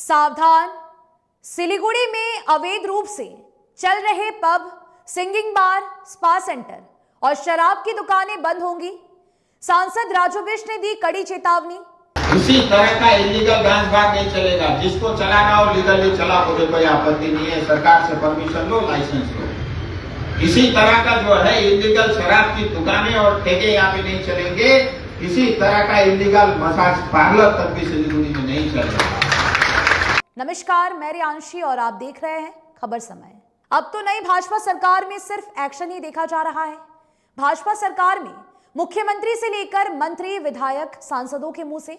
सावधान, सिलीगुड़ी में अवैध रूप से चल रहे पब, सिंगिंग बार, स्पा सेंटर और शराब की दुकानें बंद होंगी। सांसद राजू बिष्ट ने दी कड़ी चेतावनी। इसी तरह का इलीगल डांस बार नहीं चलेगा। जिसको चलाना हो लीगली चला, मुझे कोई आपत्ति नहीं है। सरकार से परमिशन लो, लाइसेंस लो। इसी तरह का जो है इलीगल शराब की दुकानें और ठेके यहाँ पे नहीं चलेंगे। इसी तरह का इलीगल मसाज पार्लर तक भी सिलीगुड़ी में नहीं चलेगा। नमस्कार, मैं रियांशी और आप देख रहे हैं खबर समय। अब तो नई भाजपा सरकार में सिर्फ एक्शन ही देखा जा रहा है। भाजपा सरकार में मुख्यमंत्री से लेकर मंत्री, विधायक, सांसदों के मुंह से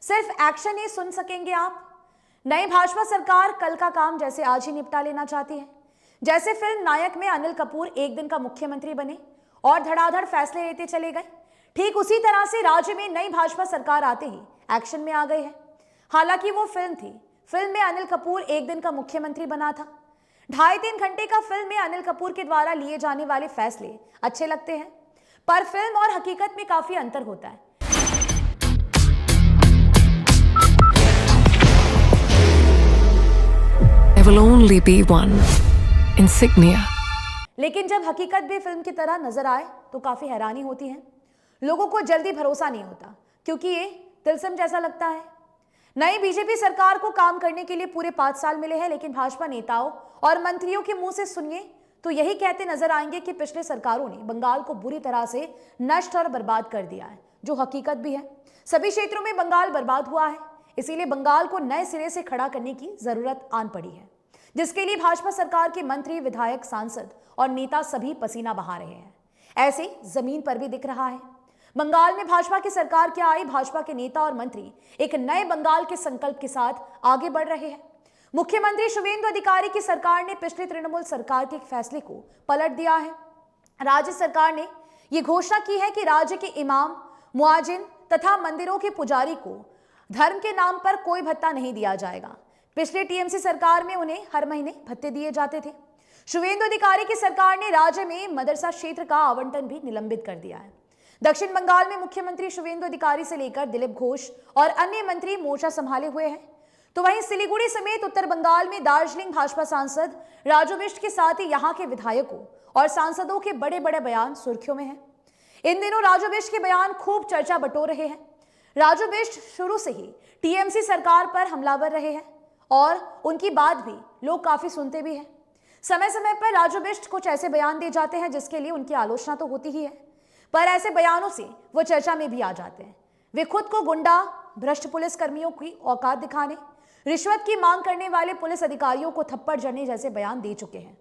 सिर्फ एक्शन ही सुन सकेंगे आप। नई भाजपा सरकार कल का काम जैसे आज ही निपटा लेना चाहती है। जैसे फिल्म नायक में अनिल कपूर एक दिन का मुख्यमंत्री बने और धड़ाधड़ फैसले लेते चले गए, ठीक उसी तरह से राज्य में नई भाजपा सरकार आते ही एक्शन में आ गई है। हालांकि वो फिल्म थी, फिल्म में अनिल कपूर एक दिन का मुख्यमंत्री बना था। 2.5-3 घंटे का फिल्म में अनिल कपूर के द्वारा लिए जाने वाले फैसले अच्छे लगते हैं, पर फिल्म और हकीकत में काफी अंतर होता है। There will only be one insignia. लेकिन जब हकीकत भी फिल्म की तरह नजर आए तो काफी हैरानी होती है। लोगों को जल्दी भरोसा नहीं होता क्योंकि ये तिलस्म जैसा लगता है। नई बीजेपी सरकार को काम करने के लिए पूरे 5 साल मिले हैं, लेकिन भाजपा नेताओं और मंत्रियों के मुंह से सुनिए तो यही कहते नजर आएंगे कि पिछले सरकारों ने बंगाल को बुरी तरह से नष्ट और बर्बाद कर दिया है, जो हकीकत भी है। सभी क्षेत्रों में बंगाल बर्बाद हुआ है, इसीलिए बंगाल को नए सिरे से खड़ा करने की जरूरत आन पड़ी है, जिसके लिए भाजपा सरकार के मंत्री, विधायक, सांसद और नेता सभी पसीना बहा रहे हैं। ऐसे जमीन पर भी दिख रहा है। बंगाल में भाजपा की सरकार क्या आई, भाजपा के नेता और मंत्री एक नए बंगाल के संकल्प के साथ आगे बढ़ रहे हैं। मुख्यमंत्री शुवेंदु अधिकारी की सरकार ने पिछले तृणमूल सरकार के एक फैसले को पलट दिया है। राज्य सरकार ने यह घोषणा की है कि राज्य के इमाम, मुआजिन तथा मंदिरों के पुजारी को धर्म के नाम पर कोई भत्ता नहीं दिया जाएगा। पिछले टीएमसी सरकार में उन्हें हर महीने भत्ते दिए जाते थे। शुवेंदु अधिकारी की सरकार ने राज्य में मदरसा क्षेत्र का आवंटन भी निलंबित कर दिया है। दक्षिण बंगाल में मुख्यमंत्री शुवेंदु अधिकारी से लेकर दिलीप घोष और अन्य मंत्री मोर्चा संभाले हुए हैं। तो वहीं सिलीगुड़ी समेत उत्तर बंगाल में दार्जिलिंग भाजपा सांसद राजू बिष्ट के साथ ही यहां के विधायकों और सांसदों के बड़े बड़े बयान सुर्खियों में हैं। इन दिनों राजू बिष्ट के बयान खूब चर्चा बटोर रहे हैं। राजू बिष्ट शुरू से ही टीएमसी सरकार पर हमलावर रहे हैं और उनकी बात भी लोग काफी सुनते भी हैं। समय समय पर राजू बिष्ट कुछ ऐसे बयान दे जाते हैं जिसके लिए उनकी आलोचना तो होती ही है, पर ऐसे बयानों से वो चर्चा में भी आ जाते हैं। वे खुद को गुंडा, भ्रष्ट पुलिस कर्मियों की औकात दिखाने, रिश्वत की मांग करने वाले पुलिस अधिकारियों को थप्पड़ जड़ने जैसे बयान दे चुके हैं।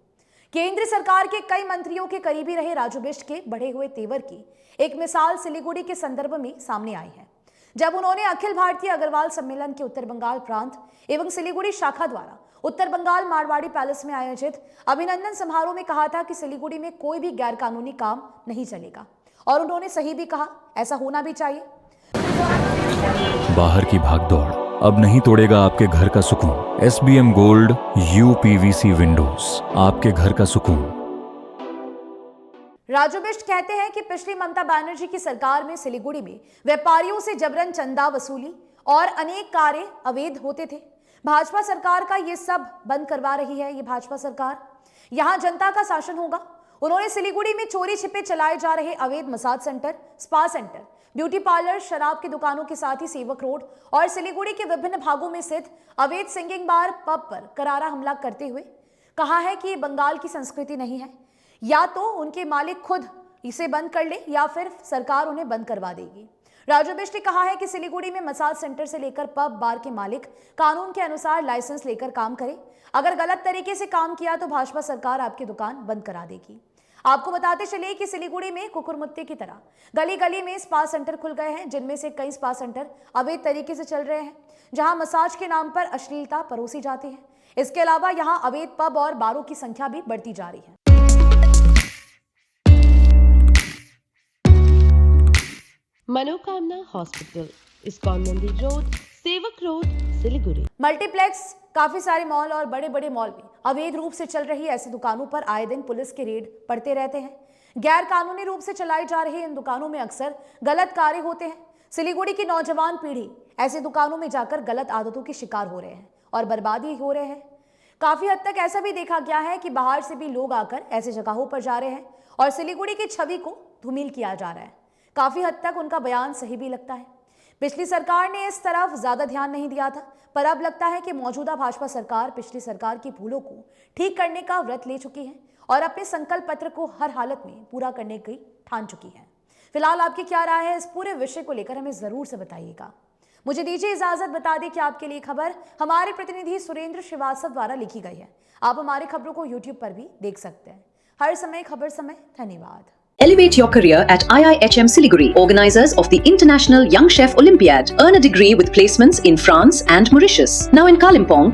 केंद्र सरकार के कई मंत्रियों के करीबी रहे राजू बिष्ट के बढ़े हुए तेवर की एक मिसाल सिलीगुड़ी के संदर्भ में सामने आई है, जब उन्होंने अखिल भारतीय अग्रवाल सम्मेलन के उत्तर बंगाल प्रांत एवं सिलीगुड़ी शाखा द्वारा उत्तर बंगाल मारवाड़ी पैलेस में आयोजित अभिनंदन समारोह में कहा था कि सिलीगुड़ी में कोई भी गैरकानूनी काम नहीं चलेगा, और उन्होंने सही भी कहा, ऐसा होना भी चाहिए। बाहर की भागदौड़ अब नहीं तोड़ेगा आपके घर का सुकून। SBM गोल्ड UPVC विंडोज, आपके घर का सुकून। राजू बिष्ट कहते हैं कि पिछली ममता बनर्जी की सरकार में सिलीगुड़ी में व्यापारियों से जबरन चंदा वसूली और अनेक कार्य अवैध होते थे। भाजपा सरकार का ये सब बंद करवा रही है। ये भाजपा सरकार, यहां जनता का शासन होगा। उन्होंने सिलीगुड़ी में चोरी छिपे चलाए जा रहे अवैध massage centre, spa centre, beauty parlour, शराब की दुकानों के साथ ही सेवक रोड और सिलीगुड़ी के विभिन्न भागों में स्थित अवैध सिंगिंग बार, पब पर करारा हमला करते हुए कहा है कि ये बंगाल की संस्कृति नहीं है। या तो उनके मालिक खुद इसे बंद कर ले या फिर सरकार उन्हें बंद करवा देगी। राजू बिष्ट ने कहा है कि सिलीगुड़ी में मसाज सेंटर से लेकर पब, बार के मालिक कानून के अनुसार लाइसेंस लेकर काम करें। अगर गलत तरीके से काम किया तो भाजपा सरकार आपकी दुकान बंद करा देगी। आपको बताते चले कि सिलीगुड़ी में कुकुरमुत्ते की तरह गली गली में स्पा सेंटर खुल गए हैं, जिनमें से कई स्पा सेंटर अवैध तरीके से चल रहे हैं, जहां मसाज के नाम पर अश्लीलता परोसी जाती है। इसके अलावा यहां अवैध पब और बारों की संख्या भी बढ़ती जा रही है। मनोकामना हॉस्पिटल, इस्कॉन मंदिर रोड, सेवक रोड, सिलीगुड़ी। मल्टीप्लेक्स, काफी सारे मॉल और बड़े बड़े मॉल में अवैध रूप से चल रही ऐसी दुकानों पर आए दिन पुलिस के रेड पड़ते रहते हैं। गैर कानूनी रूप से चलाई जा रही इन दुकानों में अक्सर गलत कार्य होते हैं। सिलीगुड़ी की नौजवान पीढ़ी ऐसी दुकानों में जाकर गलत आदतों के शिकार हो रहे हैं और बर्बादी हो रहे हैं। काफी हद तक ऐसा भी देखा गया है कि बाहर से भी लोग आकर ऐसे जगहों पर जा रहे हैं और सिलीगुड़ी की छवि को धूमिल किया जा रहा है। काफी हद तक उनका बयान सही भी लगता है। पिछली सरकार ने इस तरफ ज्यादा ध्यान नहीं दिया था, पर अब लगता है कि मौजूदा भाजपा सरकार पिछली सरकार की भूलों को ठीक करने का व्रत ले चुकी है और अपने संकल्प पत्र को हर हालत में पूरा करने की ठान चुकी है। फिलहाल आपकी क्या राय है इस पूरे विषय को लेकर हमें जरूर से बताइएगा। मुझे दीजिए इजाजत, बता दें कि आपके लिए खबर हमारे प्रतिनिधि सुरेंद्र श्रीवास्तव द्वारा लिखी गई है। आप हमारी खबरों को YouTube पर भी देख सकते हैं। हर समय खबर समय। धन्यवाद। Elevate your career at IIHM Siliguri, organizers of the International Young Chef Olympiad. Earn a degree with placements in France and Mauritius. Now in Kalimpong,